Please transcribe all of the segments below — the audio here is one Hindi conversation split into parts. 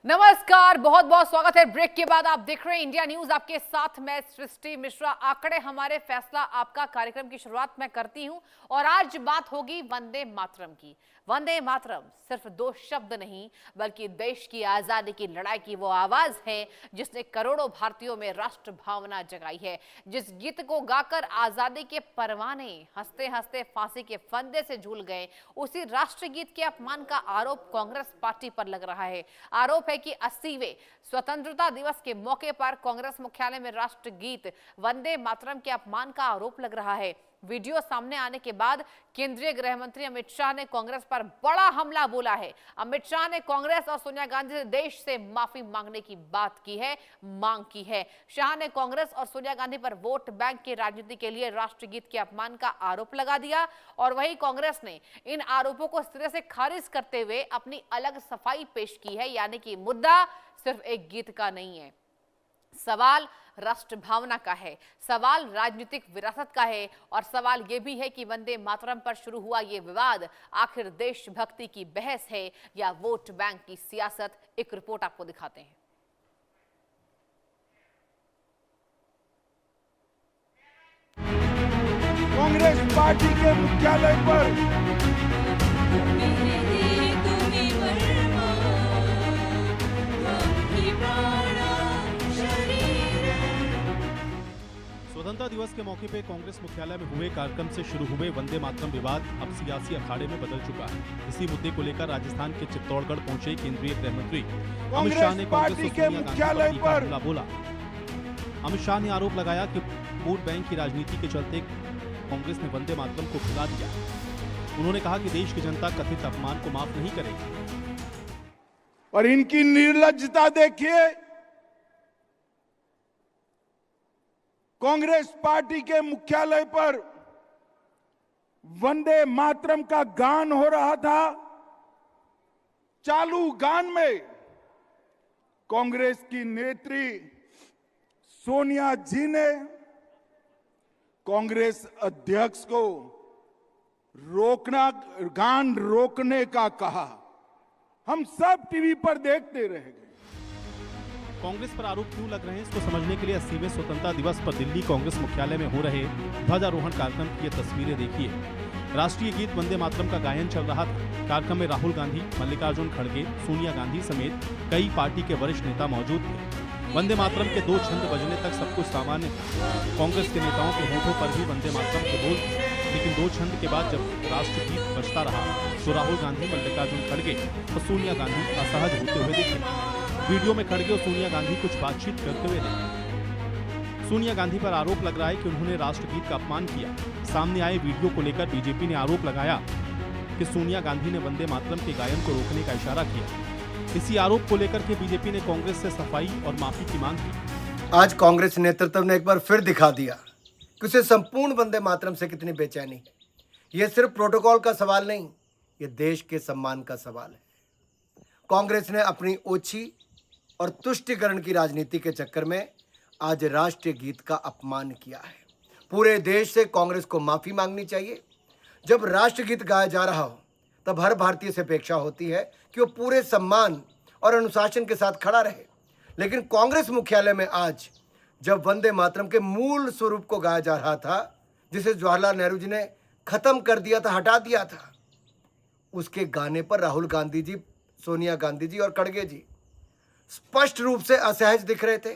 नमस्कार, बहुत बहुत स्वागत है। ब्रेक के बाद आप देख रहे हैं इंडिया न्यूज, आपके साथ मैं सृष्टि मिश्रा। आंकड़े हमारे फैसला आपका कार्यक्रम की शुरुआत मैं करती हूं और आज बात होगी वंदे मातरम की। वंदे मातरम सिर्फ दो शब्द नहीं बल्कि देश की आजादी की लड़ाई की वो आवाज है जिसने करोड़ों भारतीयों में राष्ट्र भावना जगाई है। जिस गीत को गाकर आजादी के परवाने हंसते हंसते फांसी के फंदे से झूल गए, उसी राष्ट्रगीत के अपमान का आरोप कांग्रेस पार्टी पर लग रहा है। आरोप है कि 80वें स्वतंत्रता दिवस के मौके पर कांग्रेस मुख्यालय में राष्ट्रगीत वंदे मातरम के अपमान का आरोप लग रहा है। वीडियो सामने आने के बाद केंद्रीय गृह मंत्री अमित शाह ने कांग्रेस पर बड़ा हमला बोला है। अमित शाह ने कांग्रेस और सोनिया गांधी से देश से माफी मांगने की बात की है, मांग की है। शाह ने कांग्रेस और सोनिया गांधी पर वोट बैंक की राजनीति के लिए राष्ट्रगीत के अपमान का आरोप लगा दिया और वहीं कांग्रेस ने इन आरोपों को सिरे से खारिज करते हुए अपनी अलग सफाई पेश की है, यानी कि मुद्दा सिर्फ एक गीत का नहीं है, सवाल राष्ट्र भावना का है, सवाल राजनीतिक विरासत का है और सवाल यह भी है कि वंदे मातरम पर शुरू हुआ यह विवाद आखिर देशभक्ति की बहस है या वोट बैंक की सियासत। एक रिपोर्ट आपको दिखाते हैं। कांग्रेस पार्टी के मुख्यालय पर स्वतंत्रता दिवस के मौके पर कांग्रेस मुख्यालय में हुए कार्यक्रम से शुरू हुए वंदे मातरम विवाद अब सियासी अखाड़े में बदल चुका है। इसी मुद्दे को लेकर राजस्थान के चित्तौड़गढ़ पहुंचे केंद्रीय गृह मंत्री अमित शाह ने कांग्रेस के मुख्यालय पर हमला बोला। अमित शाह ने आरोप लगाया कि वोट बैंक की राजनीति के चलते कांग्रेस ने वंदे मातरम को भुला दिया। उन्होंने कहा कि देश की जनता कथित अपमान को माफ नहीं करेगी और इनकी निर्लज्जता देखिए। कांग्रेस पार्टी के मुख्यालय पर वंदे मातरम का गान हो रहा था। चालू गान में कांग्रेस की नेत्री सोनिया जी ने कांग्रेस अध्यक्ष को गान रोकने का कहा। हम सब टीवी पर देखते रह गए। कांग्रेस पर आरोप क्यों लग रहे हैं, इसको समझने के लिए 80वें स्वतंत्रता दिवस पर दिल्ली कांग्रेस मुख्यालय में हो रहे ध्वजारोहण कार्यक्रम की ये तस्वीरें देखिए। राष्ट्रीय गीत वंदे मातरम का गायन चल रहा था। कार्यक्रम में राहुल गांधी, मल्लिकार्जुन खड़गे, सोनिया गांधी समेत कई पार्टी के वरिष्ठ नेता मौजूद थे। वंदे मातरम के दो छंद बजने तक सब कुछ सामान्य था। कांग्रेस के नेताओं के होठों पर भी वंदे मातरम के बोल थे, लेकिन दो छंद के बाद जब राष्ट्रगीत बजता रहा तो राहुल गांधी, मल्लिकार्जुन खड़गे और सोनिया गांधी असहज होते हुए दिखे। वीडियो में खड़गे और सोनिया गांधी कुछ बातचीत करते हुए दिखे। सोनिया गांधी पर आरोप लग रहा है कि उन्होंने राष्ट्रगीत का अपमान किया। सामने आए वीडियो को लेकर बीजेपी ने आरोप लगाया कि सोनिया गांधी ने वंदे मातरम के गायन को रोकने का इशारा किया। इसी आरोप को लेकर के बीजेपी ने कांग्रेस से सफाई और माफी की मांग की। आज कांग्रेस नेतृत्व ने एक बार फिर दिखा दिया कि उसे संपूर्ण वंदे मातरम से कितनी बेचैनी है। यह सिर्फ प्रोटोकॉल का सवाल नहीं, यह देश के सम्मान का सवाल है। कांग्रेस ने अपनी ओछी और तुष्टिकरण की राजनीति के चक्कर में आज राष्ट्रीय गीत का अपमान किया है। पूरे देश से कांग्रेस को माफी मांगनी चाहिए। जब राष्ट्रगीत गाया जा रहा हो तब हर भारतीय से अपेक्षा होती है कि वो पूरे सम्मान और अनुशासन के साथ खड़ा रहे। लेकिन कांग्रेस मुख्यालय में आज जब वंदे मातरम के मूल स्वरूप को गाया जा रहा था, जिसे जवाहरलाल नेहरू जी ने खत्म कर दिया था, हटा दिया था, उसके गाने पर राहुल गांधी जी, सोनिया गांधी जी और खड़गे जी स्पष्ट रूप से असहज दिख रहे थे।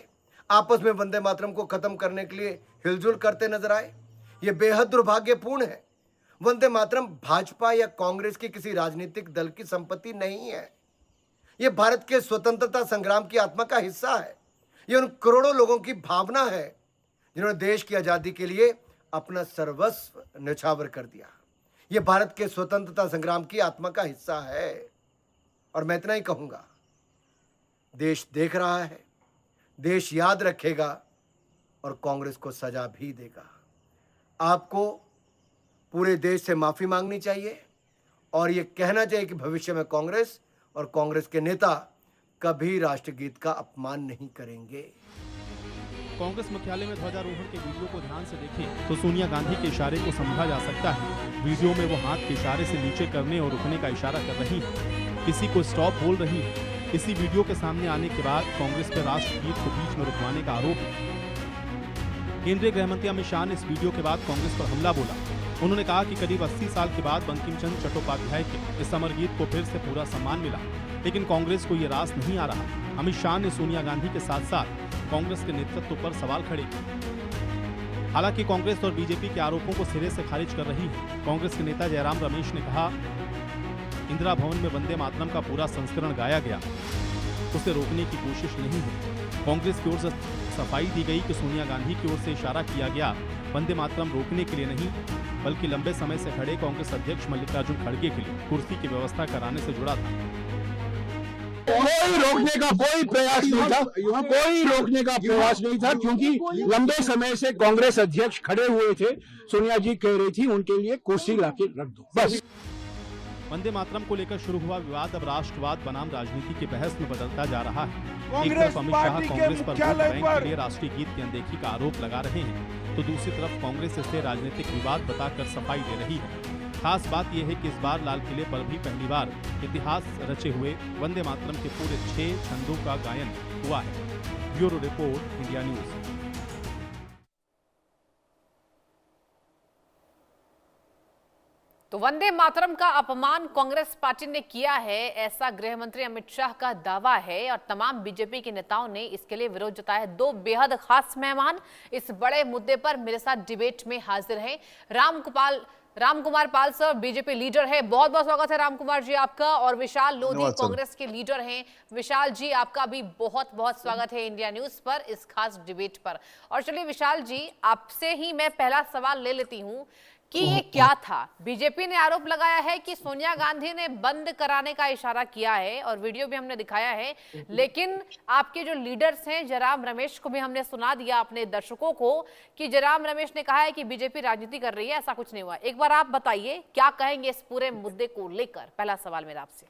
आपस में वंदे मातरम को खत्म करने के लिए हिलजुल करते नजर आए। यह बेहद दुर्भाग्यपूर्ण है। वंदे मातरम भाजपा या कांग्रेस की किसी राजनीतिक दल की संपत्ति नहीं है। यह भारत के स्वतंत्रता संग्राम की आत्मा का हिस्सा है। यह उन करोड़ों लोगों की भावना है जिन्होंने देश की आजादी के लिए अपना सर्वस्व न्यौछावर कर दिया। यह भारत के स्वतंत्रता संग्राम की आत्मा का हिस्सा है। और मैं इतना ही कहूंगा, देश देख रहा है, देश याद रखेगा और कांग्रेस को सजा भी देगा। आपको पूरे देश से माफी मांगनी चाहिए और यह कहना चाहिए कि भविष्य में कांग्रेस और कांग्रेस के नेता कभी राष्ट्रगीत का अपमान नहीं करेंगे। कांग्रेस मुख्यालय में ध्वजारोहण के वीडियो को ध्यान से देखें तो सोनिया गांधी के इशारे को समझा जा सकता है। वीडियो में वो हाथ के इशारे से नीचे करने और रुकने का इशारा कर रही है, किसी को स्टॉप बोल रही है। इसी वीडियो के सामने आने के बाद कांग्रेस पर राष्ट्रगीत को बीच में रुकवाने का आरोप है। केंद्रीय गृह मंत्री अमित शाह ने इस वीडियो के बाद कांग्रेस पर हमला बोला। उन्होंने कहा कि करीब 80 साल के बाद बंकिम चंद्र चट्टोपाध्याय के इस अमर गीत को फिर से पूरा सम्मान मिला, लेकिन कांग्रेस को ये रास नहीं आ रहा। अमित शाह ने सोनिया गांधी के साथ साथ कांग्रेस के नेतृत्व पर सवाल खड़े किए। हालांकि कांग्रेस और बीजेपी के आरोपों को सिरे से खारिज कर रही है। कांग्रेस के नेता जयराम रमेश ने कहा, इंदिरा भवन में वंदे मातरम का पूरा संस्करण गाया गया, उसे रोकने की कोशिश नहीं है। कांग्रेस की ओर से सफाई दी गई कि सोनिया गांधी की ओर से इशारा किया गया वंदे मातरम रोकने के लिए नहीं, बल्कि लंबे समय से खड़े कांग्रेस अध्यक्ष मल्लिकार्जुन खड़गे के लिए कुर्सी की व्यवस्था कराने से जुड़ा था। कोई रोकने का कोई प्रयास नहीं था, कोई रोकने का प्रयास नहीं था, क्योंकि लंबे समय से कांग्रेस अध्यक्ष खड़े हुए थे। सोनिया जी कह रही थी उनके लिए कुर्सी लाके रख दो, बस। वंदे मातरम को लेकर शुरू हुआ विवाद अब राष्ट्रवाद बनाम राजनीति की बहस में बदलता जा रहा है। एक तरफ अमित शाह कांग्रेस पर वोट बैंक के लिए राष्ट्रीय गीत की अनदेखी का आरोप लगा रहे हैं, तो दूसरी तरफ कांग्रेस इसे राजनीतिक विवाद बताकर सफाई दे रही है। खास बात यह है कि इस बार लाल किले पर भी पहली बार इतिहास रचे हुए वंदे मातरम के पूरे 6 छंदों का गायन हुआ है। Bureau report, India news. तो वंदे मातरम का अपमान कांग्रेस पार्टी ने किया है, ऐसा गृह मंत्री अमित शाह का दावा है और तमाम बीजेपी के नेताओं ने इसके लिए विरोध जताया। 2 बेहद खास मेहमान इस बड़े मुद्दे पर मेरे साथ डिबेट में हाजिर हैं। Ram Kumar Pal sir BJP leader है, बहुत बहुत स्वागत है राम कुमार जी आपका। और विशाल लोधी कांग्रेस के लीडर हैं। विशाल जी आपका भी बहुत बहुत स्वागत है इंडिया न्यूज पर इस खास डिबेट पर। और चलिए विशाल जी, आपसे ही मैं पहला सवाल ले लेती हूं कि ये क्या था। बीजेपी ने आरोप लगाया है कि सोनिया गांधी ने बंद कराने का इशारा किया है और वीडियो भी हमने दिखाया है, लेकिन आपके जो लीडर्स हैं जयराम रमेश को भी हमने सुना दिया अपने दर्शकों को कि जयराम रमेश ने कहा है कि बीजेपी राजनीति कर रही है, ऐसा कुछ नहीं हुआ। एक बार आप बताइए क्या कहेंगे इस पूरे मुद्दे को लेकर। पहला सवाल मेरा आपसे।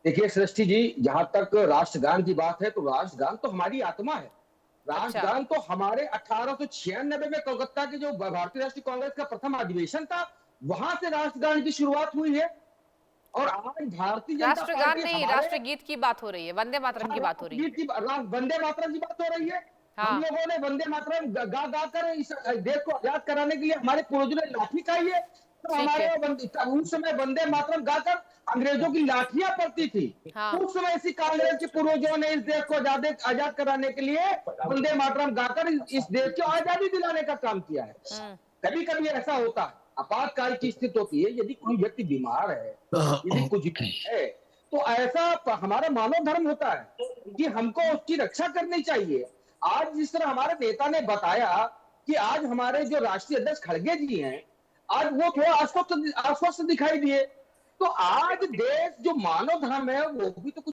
देखिए सृष्टि जी, जहां तक राष्ट्रगान की बात है तो राष्ट्रगान तो हमारी आत्मा है। राष्ट्रगान तो हमारे 1896 में कोलकाता की जो भारतीय राष्ट्रीय कांग्रेस का प्रथम अधिवेशन था, वहां से राष्ट्रगान की शुरुआत हुई है। और आज भारतीय जनता पार्टी राष्ट्रगान नहीं, राष्ट्रगीत की बात हो रही है, वंदे मातरम की बात हो रही है। वंदे मातरम की बात हो रही है। हाँ। हम लोगों ने वंदे मातरम गा गा कर इस देश को आजाद कराने के लिए हमारे पूर्वजों ने लाठी खाई है। तो हमारे उस समय वंदे मातरम गाकर अंग्रेजों की लाठियां पड़ती थी। हाँ। उस समय इसी कांग्रेस के पूर्वजों ने इस देश को आजाद कराने के लिए वंदे मातरम गाकर इस देश को आजादी दिलाने का काम किया है। कभी कभी ऐसा होता है, आपातकाल की स्थिति होती है, यदि कोई व्यक्ति बीमार है, यदि कुछ है, तो ऐसा हमारा मानव धर्म होता है कि हमको उसकी रक्षा करनी चाहिए। आज जिस तरह हमारे नेता ने बताया कि आज हमारे जो राष्ट्रीय अध्यक्ष खड़गे जी हैं, आज वो थोड़ा आश्वस्त दिखाई दिए, तो आज देश जो मानव धर्म है वो भी तो कुछ